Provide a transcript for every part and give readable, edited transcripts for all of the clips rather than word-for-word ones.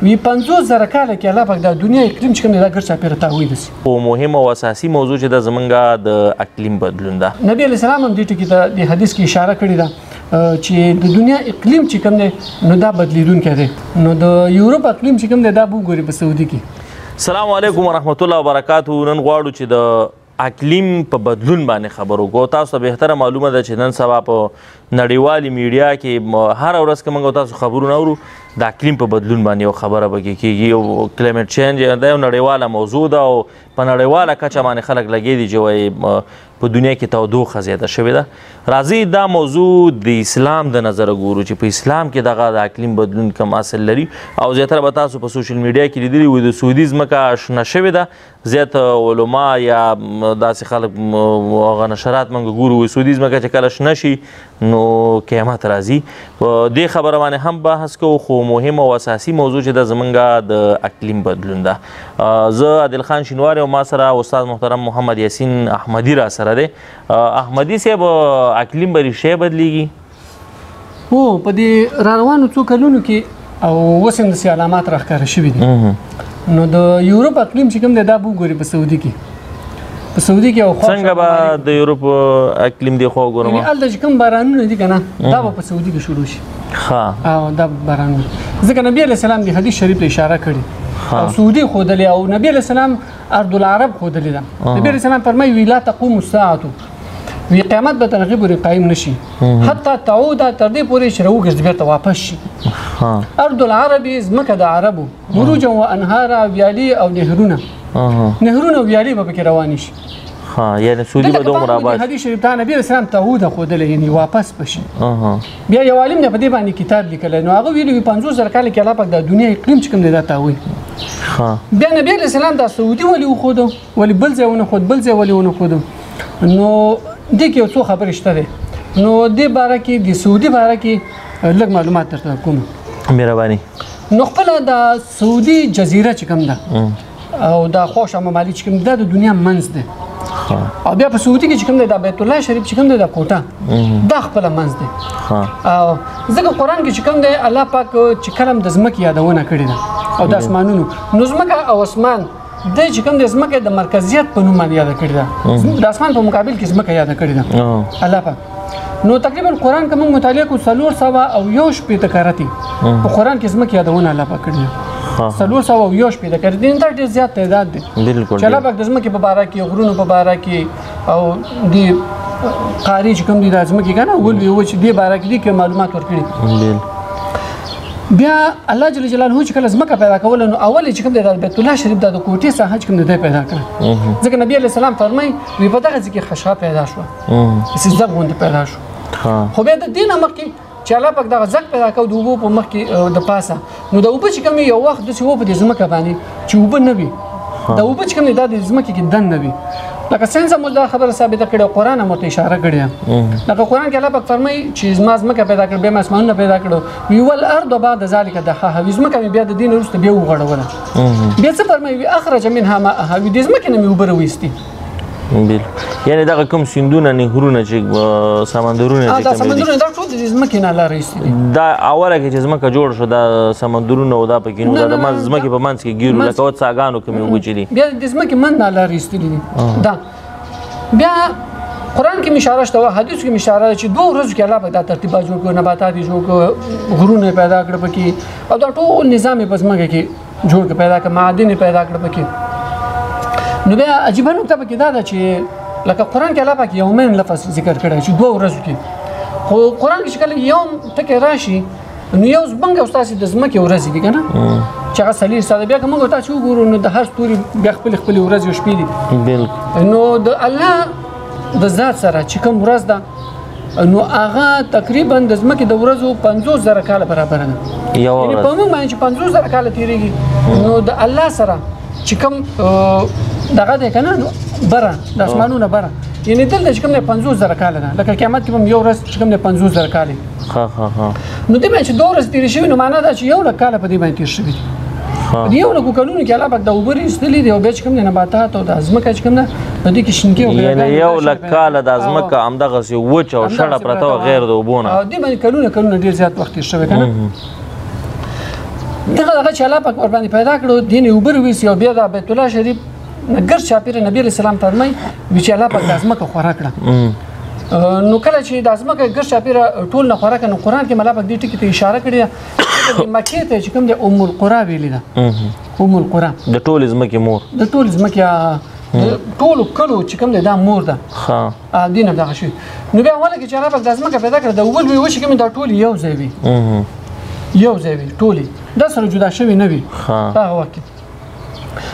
وی 50,000 کاله کې الله پاک د دنیا اقلیم چې کوم دی دا ګرد چاپېره تاوی دسي. خو مهم او اساسي موضوع چې د زمونږ د اقلیم بدلون ده. نبی علیه السلام هم دې ټکي ته د حدیث کې اشاره کړې ده چې د دنیا اقلیم چې کوم دی نو دا بدلیدونکی دی. نو د یورپ اقلیم چې کوم دی دا به وګورئ په سعودي کې. السلام علیکم ورحمت الله وبرکاتو. نن غواړو چې د اقلیم په بدلون باندې خبرو کو. تاسو ته بهتره معلومه ده چې نن سبا په نړیوالي میډیا کې هر ورځ که موږ تاسو خبرونه اورو د اقلیم په بدلون باندې یو خبره پکې کېږي او کلایمټ چینج دا یو نړیواله موضوع ده او په نړیواله کچه باندې خلک لګېدي دي چې وایي په دنیا کې تودوخه زیاته شوې ده. راځئ دا موضوع د اسلام د نظره ګورو چې په اسلام کې دغه د اقلیم بدلون کوم اصل لري او زیاتره به تاسو په سوشل میډیا کې لیدلي وي د سعودي ځمکه شنه شوې ده. زیات علما یا داسې خلک هغه نشرات موږ ګورو وایي سعودي ځمکه چې کله شنه شي نو قیامت راځي. دې خبره باندې هم بحث کوو خو مهم او اساسي موضوع چې د زمونږ د اقلیم بدلون ده. زه عادل خان شینواری او ما سره استاد محترم محمد یاسین احمدي را سره دی. احمدي صاحب اقلیم به ریښې بدلیږي؟ هو په دې را روانو څو کلونو کې او اوس هم داسې علامات راښکاره شوي دي. نو د یورپ اقلیم چې کوم دی دا به وګورئ په سعودي کې. په سعودي کې او څنګه به د یورپ اقلیم دی خو وګورم هلته چې کوم بارانونه دي که نه دا به په سعودي کې شروع شي. او دا بارانونه ځکه نبي علیه السلام د حدیث شریف ته اشاره کړې او سعودي ښودلې او نبي علیه السلام ارض العرب ښودلې ده. نبي علیه السلام فرمایي وی لا تقوم الساعة وی قیامت به تر هغې پورې قایم نشي حتی تعود تر دې پورې چې راوګرځي بېرته واپس شي. ارض العرب ځمکه د عربو مروجا و انهارا ویالې او نهرونه او ویالې به پکې روانې شي. یعنې سعودي به دومره آباد حدیث شریف ته نبي علیه السلام تعوده ښودلی یعنې واپس به شي. بیا یو عالم دی په دې باندې کتاب لیکلی نو هغه ویلي وي 50,000 کاله کې الله پاک د دنیا اقلیم چې کوم دی دا تاوی. بیا نبي علیه السلام دا سعودي ولې وښودو ولې بل ځای ونه ښود بل ځای ولې ونه ښودو نو دې کې یو څو خبرې شته دی. نو دې باره کې د سعودي باره کې لږ معلومات درته کوم. مهرباني. نو خپله د سعودي جزیره چې کوم ده او دا خوشه ممالک چې کوم دا د دنیا منځ دی او بیا په سعودي کې چې کوم دی دا بیت الله شریف چې کوم دی دا کوټه دا خپله منځ دی. او ځکه قرآن کې چې کوم دی الله پاک چې کله هم د ځمکې یادونه کړې ده او د اسمانونو نو ځمکه او اسمان دی چې کوم دی ځمکه د مرکزیت په نوم باندې یاده کړې ده. د اسمان په مقابل کې ځمکه یاده کړې ده الله پاک. نو تقریبا قرآن که موږ مطالعه کړو 401 کراتې په قرآن کې ځمکې یادونه الله پاک کړې ده. 401 کراتې دا ډېر زیات تعداد دی چې الله پاک د ځمکې په باره کې غرونو په باره کې او د قاري چې کوم دي د ځمکې که نه ولوي و چې دې باره کې دي که معلومات ورکړي. بیا الله جل جلاله چې کله ځمکه پیدا کوله نو اول چې کوم دی د بیت الله شریف د کوټې ساحه چې کوم دی پیدا کړه ځکه نبي علیه السلام فرمایي وی په دغه ځای کې خشخا پیدا شوه سجده غوندې پیدا شو. خو بیا د دې نه مخکې چې الله پاک دغه ځګ پیدا کړو د اوبو په مخ کې د پاسه نو د اوبه چې کوم یو وخت داسې و په دې ځمکه باندې چې اوبه نه وي د اوبه چې کوم دی دا د ځمکې کې دن نه وي. لکه ساینس هم دا خبره ثابته کړې قرآن هم ورته اشاره کړې. لکه قرآن کې الله پاک فرمایي چې ما ځمکه پیدا کړه بیا ما اسمانونه پیدا کړو وی والارض بعد ذلک دحاها وي ځمکه مې بیا د دې نه وروسته بیا وغوړوله. بیا څه فرمایي وي اخرج منها ماءها وي دې ځمکې نه مې اوبه راویستې. یعنې دغه کوم سیندونه نهرونه چې سمندرونه دا سمندرونه دا ټول د ځمکې نه الله راایستي دي. دا اوله کې چې ځمکه جوړ شو دا سمندرونه او دا پکې نو دا د ځمکې په منځ کې ګیرو لکه څاګانو کې مې اوبه چې دي بیا د ځمکې منځ نه الله راایستلي دي. دا بیا قرآن کې اشاره شته حدیث کې اشاره ده چې 2 ورځو کې الله پاک دا ترتیبات جوړ کړو نباتات یې جوړ کړو غرونه پیدا کړل پکې او دا ټول نظام یې په ځمکه کې جوړ کړ پیدا کړ معادن یې پیدا کړل پکې. نو بیا عجیبه نکته پکې دا ده چې لکه قرآن کې الله پاک یومین لفظ ذکر کړی چې 2 ورځو کې خو قرآن کې چې کله یوم ټکی راشي نو یو زبنګ او ستاسې د ځمکې ورځې دي که نه چې هغه 4 ساعته بیا که موږ ورته چې وګورو نو د هر ستوري بیا خپلې ورځې او شپې دي. نو د الله د ذات سره چې کوم ورځ ده نو هغه تقریبا د ځمکې د ورځو 50,000 کاله برابره ده. یعنې په موږ باندې چې 50,000 کاله تېرېږي نو د الله سره چې کوم دغه دی که نه نو بره د اسمانونه بره یعنې دلته چې کوم دی 50,000 کاله ده لکه قیامت کې به یو ورځ چې کوم دی 50,000 کالې نو دې باندې چې 2 ورځې تېرې شوي نو معنا دا چې 100,000 کاله په دې باندې تېر شوي دي. په دې 100,000 کلونو کې الله پاک د اوبه ایستلي دي او بیا چې کوم دی نباتات او د ځمکه چې کوم ده په دې کې شینکۍ او یعنې 100,000 کاله د ځمکه همدغسې وچ او شړه پرته وه غیر د اوبو نه او دې باندې کلونه ډېر زیات وخت تېر شوی که نه. دغه چې الله پاک ور باندې پیدا کړو دین اوبر ویسي او بیا د بیت الله شریف ګر چاپیره نبی علیہ السلام فرمای چې الله پاک د ازمکه خورا کړه نو کله چې د ازمکه ګر چاپیره ټول نه خورا کړه قرآن کې الله پاک دې ټکی ته اشاره کړې ده مکه ته چې کوم د ام القرى ویلې ده ام القرى د ټول ازمکه مور د ټول ازمکه ټول کلو چې کوم دا مور ده ها دینه دغه شی نو بیا ولا کې چې الله پاک د ازمکه پیدا کړ د اول وی وشي کوم دا ټول یو ځای وي یو ځای وي ټول د سره جدا شوی نه وي هغه وخت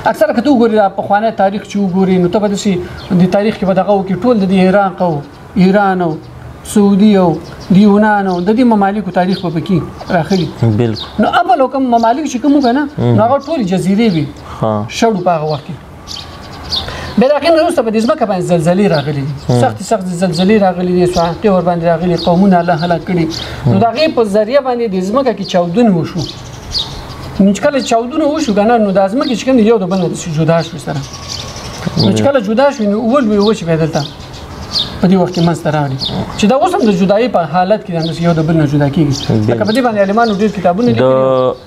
اکثره کته وګوري په خوانه تاریخ چې وګوري نو ته به دسي د تاریخ کې به دغه کې ټول د عراق او ایران او سعودي او د یونان او د دې ممالکو تاریخ په کې راخلي بالکل نو اول کوم ممالک چې کوم کنه نو هغه ټول جزیره وي شړو په هغه وخت بیا راکین وروسته په دې ځمکه باندې زلزلې راغلي سخت زلزلې راغلي دي سواقي ور باندې راغلي قومونه الله هلاک کړي نو دغه په ذریعہ باندې د ځمکه کې چاودون وشو نو چې کله چاودونه وشو کنه نو د ځمکې چې کوم یو د بل نه جدا شو سره نو چې کله جدا شو نو اول به وشي بدلته په دې وخت کې منځ ته راغلي چې دا اوس هم د جدایي په حالت کې د یو د بل نه جدا کېږي لکه په دې باندې علمانو ډېر کتابونه لیکلي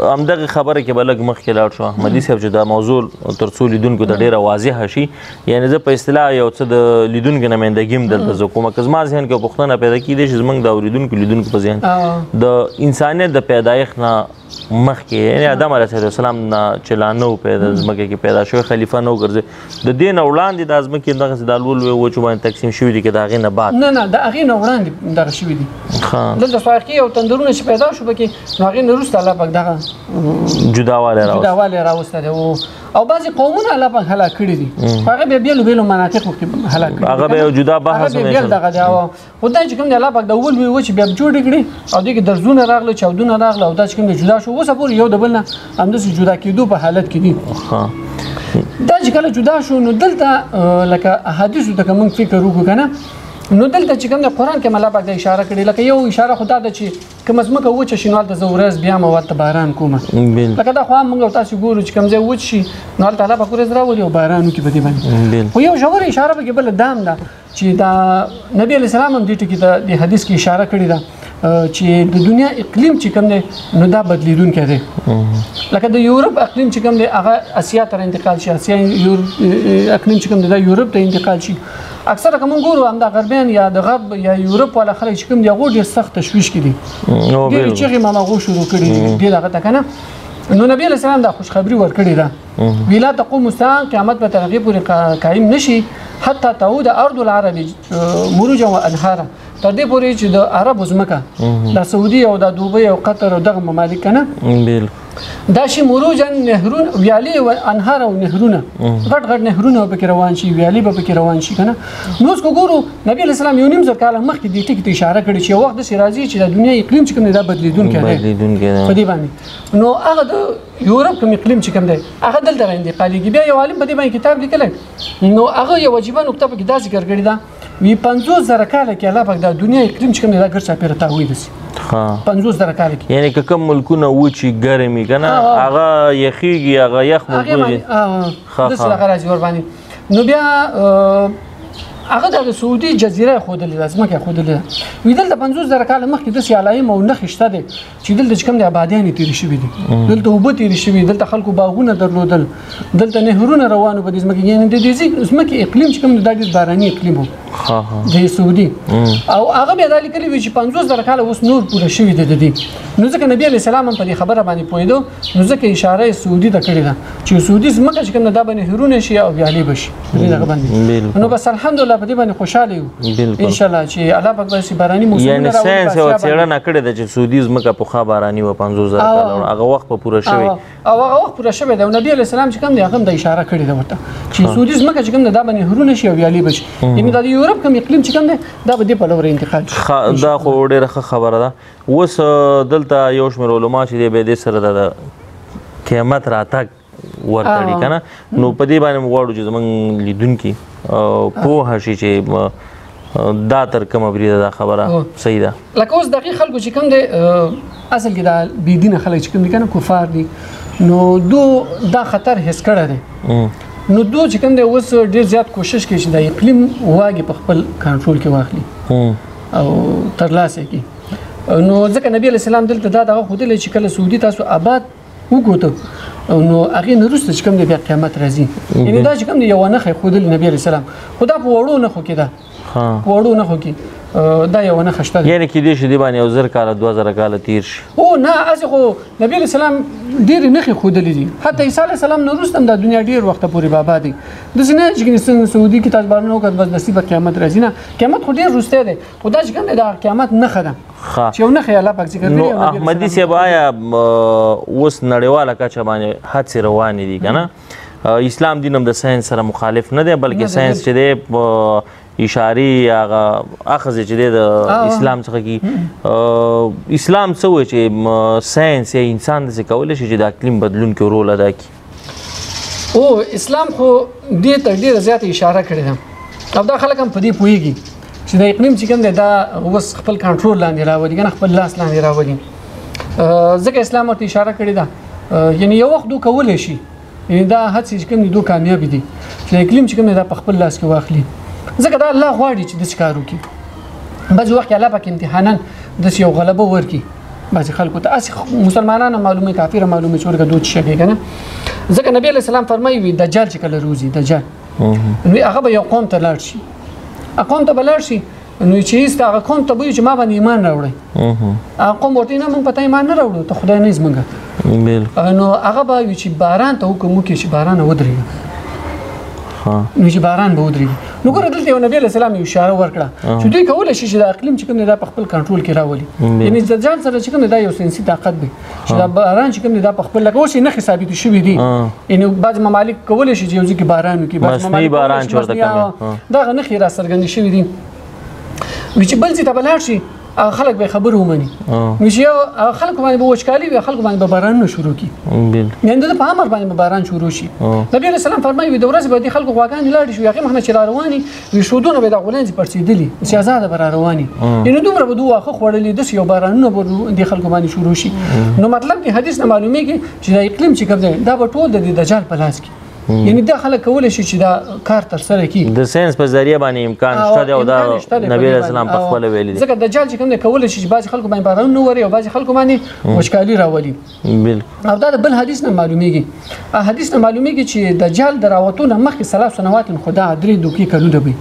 د همدغه خبره کې به لږ مخکې لاړ شو احمدي صاحب چې دا موضوع تر څو لیدونکو ته ډېره واضحه شي یعنې زه په اصطلاح یو څه د لیدونکو نمایندګي هم دلته زه کومه که زما ذهن کې پوښتنه پیدا کېدی چې زموږ د اورېدونکو په ذهن د انسانیت د پیدایښت نه مخکې یعنی آدم علیه السلام نه چې لا نو پیدا ځمکه کې پیدا شوی خلیفه نو ګرځي د دې نه وړاندې د ځمکې دغسې د لول وچو باندې تقسیم شوي دي که د هغې نه بعد نه د هغې نه وړاندې دغه شوي دي دلته سواقي او تندرونه چې پیدا شو پکې نو هغې نه وروسته الله پاک دغه جداوالی راوستی دی او بعضې قومونه الله پاک هلاک کړي دي خو هغه بیا بېلو بېلو مناطقو کې هلاک کړي هغه به یو جدا بحث هغه بیا دغه دی خو دا چې کوم دی الله پاک د اول وچې بیا جوړې کړي او دې کې درزونه راغله چاودونه راغله او دا چې کوم دی جدا شو اوسه پورې یو د بل نه همداسې جدا کېدو په حالت کې دي دا چې کله جدا شو نو دلته لکه احادیثو ته که موږ فکر وکړو که نه نو دلته چې کوم د قرآن کې الله پاک د اشاره کړې لکه یو اشاره خو دا ده چې کومه ځمکه وچه شي نو هلته زه ورځ بیا م ورته باران کومه لکه دا خو هم موږ او تاسو ګورو چې کوم ځای وچ شي نو هلته الله پاک ورځ راولي او باران وکړي په دې باندې خو یو ژوره اشاره پکې بله دا هم ده چې دا نبي علیه السلام هم دې ټکي ته د حدیث کې اشاره کړې ده چې د دنیا اقلیم چې کوم دی نو دا بدلیدونکی دی لکه د یورپ اقلیم چې کوم دی هغه اسیا ته انتقال شي اسیا اقلیم چې کوم دی دا یورپ ته انتقال شي اکثره کوم ګورو هم د غربیان یا د غرب یا یورپ والا خلک چې کوم دی هغه ډېر سخت تشویش کړي ډېر چغې مامغو شروع کړي دي دغه ته کنه نو نبی علیه السلام دا خوشخبری ورکړې ده وی لا تقوم الساعه قیامت به تر هغې پورې قایم نشي حتی تعود ارض العرب مروجا وانهارا تر دې پورې چې د عربو ځمکه د سعودي او د دوبۍ او قطر او دغه ممالک که نه دا شي مروجا نهرون ویالې او انهار او نهرونه غټ غټ نهرونه به پکې روان شي ویالې به پکې روان شي که نه نو اوس که ګورو نبي علیه السلام یو نیم زر کاله مخکې دې ټکي ته اشاره کړې چې یو وخت داسې راځي چې د دنیا اقلیم چې کوم دی دا بدلیدونکی دی په دې باندې نو هغه د یورپ کوم اقلیم چې کوم دی هغه دلته راانتقالېږي بیا یو عالم په دې باندې کتاب لیکلی نو هغه یو عجیبه نکته پکې دا ذکر کړې ده وی 50,000 کاله کې الله پاک د دنیا اقلیم چې کوم دی دا ګر چاپېره تاویل شي 50,000 کاله کې یعنی که کوم ملکونه وچی ګرمي که نه هغه یخیږي هغه یخ ملکونه دي داسې هغه راځي ورباندې نو بیا هغه د سعودي جزیره ښودلې ده ځمکه یې ښودلې ده وی دلته 50,000 کاله مخکې داسې علایم او نښې شته دی چې دلته چې کوم دی آبادیانې تېرې شوي دي دلته اوبه تېرې شوي دلته خلکو باغونه درلودل دلته نهرونه روان په دې ځمکې یعنې د دې ځمکې اقلیم چې کوم دی دا ډېر باراني اقلیم و د سعودي او هغه بیا دا لیکلي وي چې 50,000 کاله اوس نور پوره شوي دي د دې نو ځکه نبي علیه السلام هم په دې خبره باندې پوهېدو نو ځکه اشاره یې سعودي ته کړې ده چې سعودي ځمکه چې کوم ده دا به نهرونه شي او ویالې به شي په دې دغه باندې نو بس الحمدلله په دې باندې خوشحاله یو ان شاء الله چې الله پاک به باراني موسمونه راوړي یعنې ساینس یوه څېړنه کړې ده چې سعودي ځمکه پخوا باراني وه 50,000 کاله هغه وخت به پوره شوی او هغه وخت پوره شوی دی او نبي علیه السلام چې کوم دی هغه هم د اشاره کړې ده ورته چې سعودي ځمکه چې کوم ده دا به نهرونه شي او ویالې به شي یعنې دا د یورپ کوم اقلیم چې کوم دی دا به دې په لور انتقال شي دا خو ډېره ښه خبره ده اوس دلته یو شمېر علما چې دی بیا دې سره د قیامت راتګ ورتړي که نه نو په دې باندې موږ غواړو چې زموږ لیدونکي پوهه شي چې دا تر کومه بریده دا خبره صحیح ده لکه اوس دقیق خلکو چې کوم دی اصل کې دا بېدینه خلک چې کوم دي که نه کفار دي نو دو دا خطر حس کړی دی نو دو چې کوم دی اوس ډېر زیات کوشش کوي چې د اقلیم واګې په خپل کنټرول کې واخلي او ترلاسه کړي نو ځکه نبي علیه السلام دلته دا دغه ښودلی چې کله سعودي تاسو آباد وګوته نو هغه نه وروسته چې کوم دی بیا قیامت راځي یعنی دا چې کوم دی یو نښه ښودلې نبي علیه السلام خو دا په وړو نښو کې ده په وړو نښو کې دا یو نښه شته یعنی کېدای شي دې باندې یو 1000 کاله 2000 کاله تیر شي نه هسې خو نبي علیه السلام ډېرې نښې ښودلې دي حتی عیسی علیه السلام نه وروسته هم دا دنیا ډېر وخته پورې بابا دی داسې نه چې سعودي کې تاسو بارونه وکړه بس نصیبه قیامت راځي نه قیامت خو ډېر وروستی دی خو دا چې کوم دی دا قیامت نښه ده چې یو نښه یې الله پاک ذکر کړې نو احمدي صاحب آیا اوس نړیواله کچه باندې هڅې روانې دي که نه اسلام دین هم د ساینس سره مخالف نه دی بلکې ساینس چې دی اشاري هغه اخذ چې دی د اسلام څخه کی اسلام څه وایي چې ساینس یا انسان داسې کولی شي چې د اقلیم بدلون کې رول ادا کړي اسلام خو دې ته ډېره زیاته اشاره کړې ده او دا خلک هم په دې پوهېږي چې د اقلیم چې کوم دی دا اوس خپل کنټرول لاندې راولي که نه خپل لاس لاندې راولي ځکه اسلام ورته اشاره کړې ده یعنی یو وخت دو کولی شي یعنی دا هڅې چې کوم دي دو کامیابې دي چې د اقلیم چې کوم دی دا په خپل لاس کې واخلي ځکه دا الله غواړي چې داسې کار وکړي بعضې وخت کې الله پاک امتحانا داسې یو غلبه ورکړي بعضې خلکو ته هسې مسلمانانو معلومې کافره معلومې چې ورګه دود شګې که نه ځکه نبي علیه السلام فرمایي وي دجال چې کله روزي دجال نو هغه به یو قوم ته لاړ شي قوم ته به لاړ شي نو چې ایسته هغه قوم ته به وي چې ما باندې ایمان راوړی هغه قوم ورته نه موږ په تا ایمان نه راوړو ته خدای نه زموږه نو هغه به وي چې باران ته حکم وکړي چې باران ودرېږي نو چې باران به ودرېږي نو ګوره دلته یو نبي علیه السلام یو اشاره ورکړه چې دوی کولی شي چې د اقلیم چې کوم دی دا په خپل کنټرول کې راولي یعنی د ځان سره چې کوم دی دا یو ساینسي طاقت دی چې دا باران چې کوم دی دا په خپل لکه اوس یې نښې ثابتې شوي دي یعنی بعض ممالک کولی شي چې یو ځای کې باران وکړي مصنوعي باران چې ورته کوي دغه نښې را څرګندې شوي دي چې بل ځای ته به لاړ شي خلک به خبر ومني نو چې یو خلکو باندې به وچکالي وي خلکو باندې به بارانونه شروع کړي یعنې د په امر باندې به باران شروع شي نبي علیه السلام فرمایي وي د ورځې به دې خلکو غواګانې لاړې شي هغې مخ نه چې را روانې وي شودونه به یې د غولانځې پړسېدلي چې ازاده به را روانې یعنې دومره به دوی واښه خوړلي داسې یو بارانونه به دې خلکو باندې شروع شي نو مطلب د حدیث نه معلومیږي چې د اقلیم چې کوم دی دا به ټول د دجال په لاس کې یعنی دا خلک کولی شي چې دا کار ترسره کړي د ساینس په ذریعه باندې امکان شته دی او دا نبی علیه السلام په خپله ویلي دي ځکه دجال چې کوم دی کولی شي چې بعضې خلکو باندې بارانونه ووري او بعضې خلکو باندې وچکالي راولي او دا د بل حدیث نه معلومیږي حدیث نه معلومیږي چې دجال د راوتو نه مخکې 3 سنوات خدا 3 دوکې کلونه وي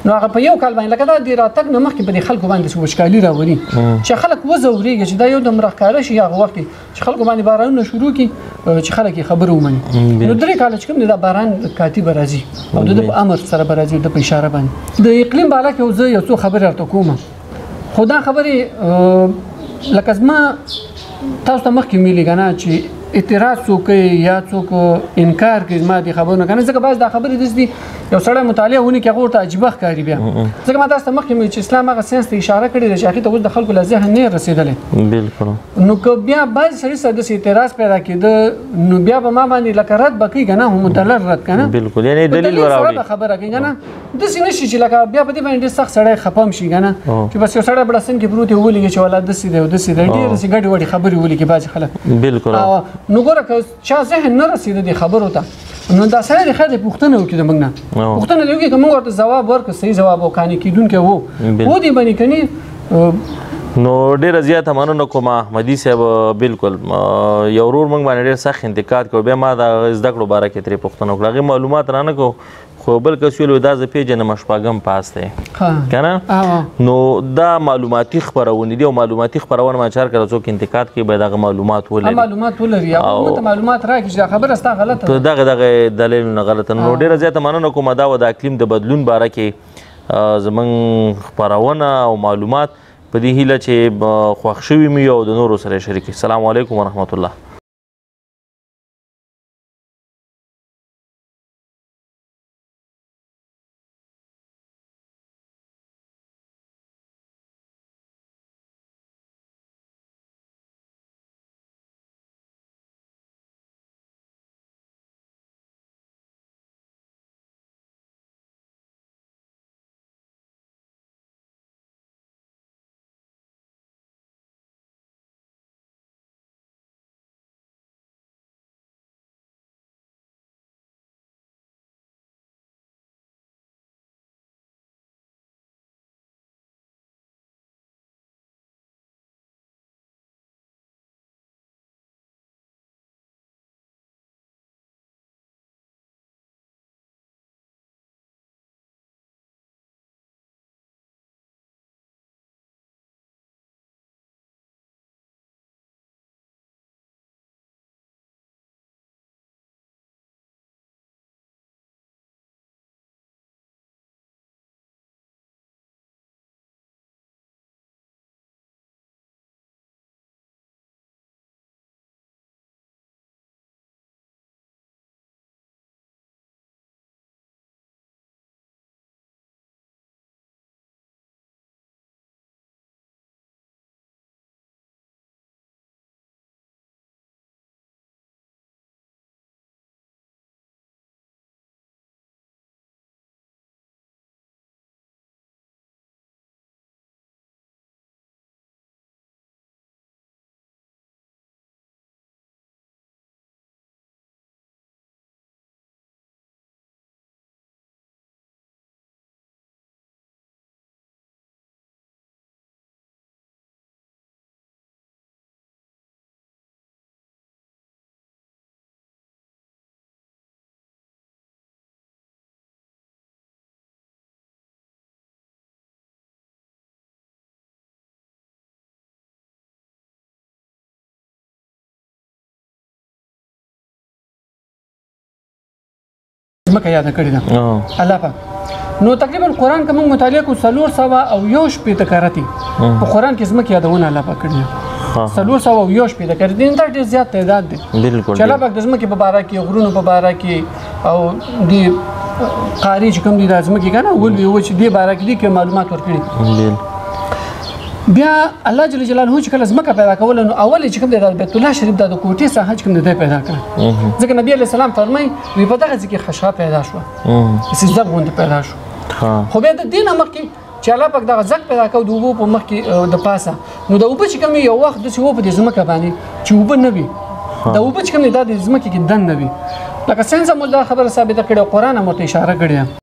نو هغه په یو کال باندې لکه دا د راتګ نه مخکې په دې خلکو باندې وچکالي راولي چې خلک وځورېږي چې دا یو دم راښکاره شي هغه وخت چې خلکو باندې بارانونه شروع کړي چې خلک یې خبره ومني نو 3 کاله چې کوم دی دا باران کاتب راځي او د امر سره به راځي د په اشاره باندې د اقلیم بالا کې زه یو څو خبرې ورته کوم خو دا خبرې لکه زما تاسو ته مخکې ویلي که نه چې اعتراض څوک کوي یا څوک انکار کوي زما دې خبرونه که نه ځکه بعض دا خبرې داسې دي یو سړی مطالعه ونی کې هغه ورته عجیبه ښکاري بیا ځکه ما تاسو ته مخکې ویل چې اسلام هغه ساینس ته اشاره کړې ده چې هغې ته اوس د خلکو له ذهن نه رسېدلی بالکل نو که بیا بعضې سړي سره داسې اعتراض پیدا کېده نو بیا به ما باندې لکه رد به کوي که نه مدلل رد که نه بالکل یعنی دلیل وراوړي به خبره کوي که نه داسې نه شي چې لکه بیا په دې باندې ډېر سخت سړی خفه هم شي که نه چې بس یو سړی بړستن کې پروت یې ولیږي چې والا داسې دی او داسې دی ډېر داسې ګډې وډې خبرې ولیکي بعضې خلک بالکل نو ګوره که چا ذهن نه رسېده دې خبرو ته نو دا سړی د خیر د پوښتنه وکړي د موږ نه پوښتنه دې وکړي که موږ ورته ځواب ورکړو صحیح ځواب او قانع کېدونکی و دې باندې کني نو ډېره زیاته مننه کوم احمدي صاحب بالکل یو ورور موږ باندې ډېر سخت انتقاد کړو بیا ما د زده کړو باره کې ترې پوښتنه وکړه هغې معلومات رانه کړو خو بل کس ویل دا زه پیژنم شپږم پاس دی که نه نو دا معلوماتي خپرونې دي او معلوماتي خپرونه ما چار کړه څوک انتقاد کوي باید هغه معلومات ولري او موږ ته معلومات راکړي چې دا خبره ستا غلطه په دغه دلیلونه غلطه نو ډېره زیاته مننه کوم دا و د اقلیم د بدلون باره کې زموږ خپرونه او معلومات په دې هیله چې خوښ شوي مې او د نورو سره شریک کړي. السلام علیکم ورحمت الله. ځمکه یاده کړې ده الله پاک نو تقریبا قرآن که موږ مطالعه کوو 400 کراتې په قرآن کې ځمکې یادونه الله پاک کړې ده 400 کراتې دا ډېر زیات تعداد دی بالکل چې الله پاک د ځمکې په باره کې غرونو په باره کې او د قاري چې کوم دي د ځمکې که نه ولوي و چې دې باره کې دي کې معلومات ورکړي بیا الله جل جلاله چې کله ځمکه پیدا کوله نو اول چې کوم دی د بیت الله شریف د کوټې ساحه چې کوم دی پیدا کړه ځکه نبی علیه السلام فرمایي وی په دغه ځای کې خشا پیدا شوه سجده غوندې پیدا شو خو بیا د دې نه مخکې چې الله پاک دغه ځګ پیدا کړ د اوبو په مخ کې د پاسه نو د اوبه چې کوم یو وخت داسې و په دې ځمکه باندې چې اوبه نه وي د اوبه چې کوم دی دا د ځمکې کې دننه وي لکه ساینس هم دا خبره ثابته کړې قرآن هم ورته اشاره کړې